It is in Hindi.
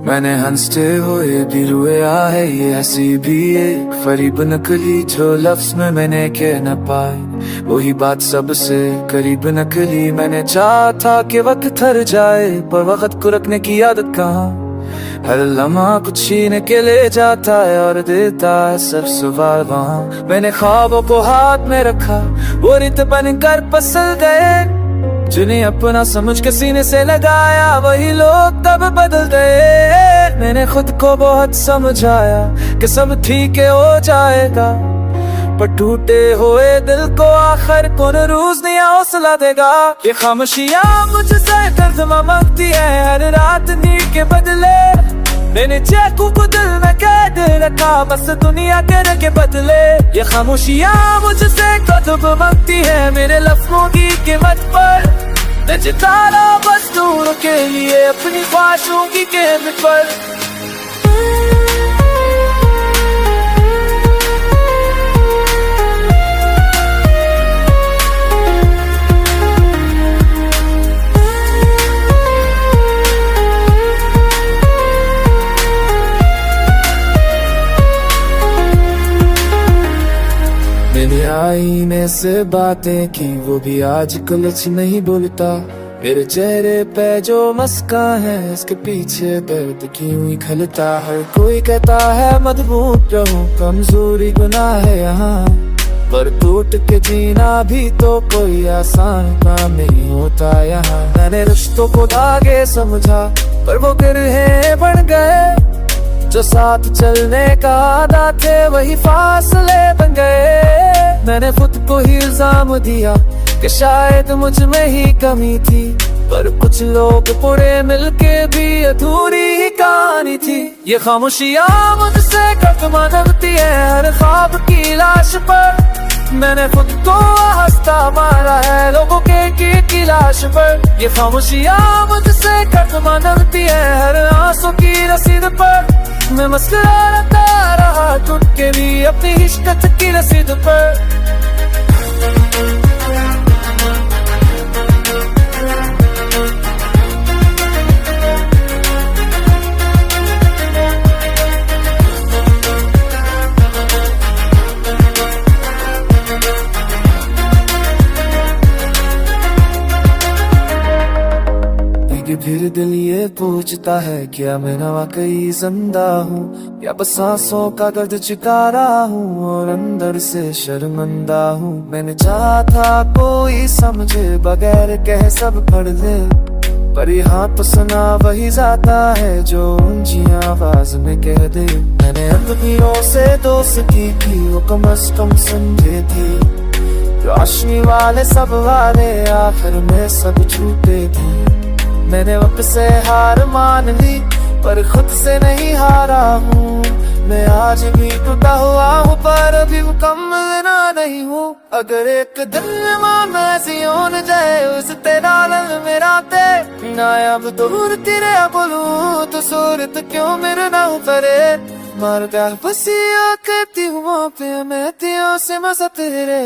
मैंने हंसते हुए भी रोया है, ये हंसी भी एक फरीब नकली जो लफ्ज में मैंने कह न पाए। वही बात सबसे करीब नकली, मैंने चाहा था कि वक्त थर जाए, पर वक्त को रखने की आदत कहाँ। हर लम्हा कुछ छीन के ले जाता है और देता है सब सवाल वहाँ। मैंने ख्वाबों को हाथ में रखा, वो रित बनकर पसल गए। जिन्हें अपना समझ के सीने से लगाया, वही लोग तब बदल गए। मैंने खुद को बहुत समझाया कि सब ठीक हो जाएगा, पर टूटे हुए दिल को आखिर कौन रोज नया हौसला देगा। ये खामोशियां मुझसे दर्द मांगती है हर रात नींद के बदले। मैंने चाकू को दिल में कैद रखा, बस दुनिया तेरे के बदले। ये खामोशियां मुझसे कदम मांगती है मेरे लफ्जों की कीमत पर। मैं जितारा बस दूर के लिए अपनी ख्वाहिशों की कीमत पर। मैंने आईने से बातें की, वो भी आजकल नहीं बोलता। मेरे चेहरे पे जो मुस्कान है, इसके पीछे दर्द क्यों ही खलता है। कोई कहता है मजबूत रहूं, कमजोरी गुनाह है यहाँ, पर टूट के जीना भी तो कोई आसान काम नहीं होता यहाँ। मैंने रिश्तों को धागे समझा, पर वो गिरहे बन गए। जो साथ चलने का आदा थे, वही फासले बन गए। मैंने खुद को ही इल्जाम दिया कि शायद मुझ में ही कमी थी, पर कुछ लोग पूरे मिलके भी अधूरी ही कहानी थी। ये खामोशियां मुझसे कदम लगती है हर ख्वाब की लाश पर। मैंने खुद को हंसता मारा है लोगों की लाश पर। ये खामोशियां मुझसे कदम लगती है हर आंसू की रसीद पर। मैं मुस्कुराता रहा टूट के भी अपनी हिश्कत की रसीद पर। फिर दिल ये पूछता है, क्या मैं वाकई जिंदा हूँ या बस सांसों का दर्द चुका रहा हूँ और अंदर से शर्मिंदा हूँ। मैंने चाहा था कोई समझे बगैर कह सब पढ़ ले, पर यहाँ तो सुना वही जाता है जो ऊंची आवाज में कह दे। मैंने अपनियों से दोस्ती की, वो कम अज कम समझे थी। रोशनी वाले सब वाले आखिर में सब छूटे थे। मैंने वक्त से हार मान ली, पर खुद से नहीं हारा हूँ। मैं आज भी टूटा हुआ हूँ, पर अभी मुकम्मल ना नहीं हूँ। अगर एक दिन मैं ऐसी होने जाए उस तेरा रंग मेरा ते नायाब दूर तेरे बोलूं तो सूरत क्यों मेरे ना उतरे। मार का बसिया करती हूँ पे मैं तियों से मजा तेरे।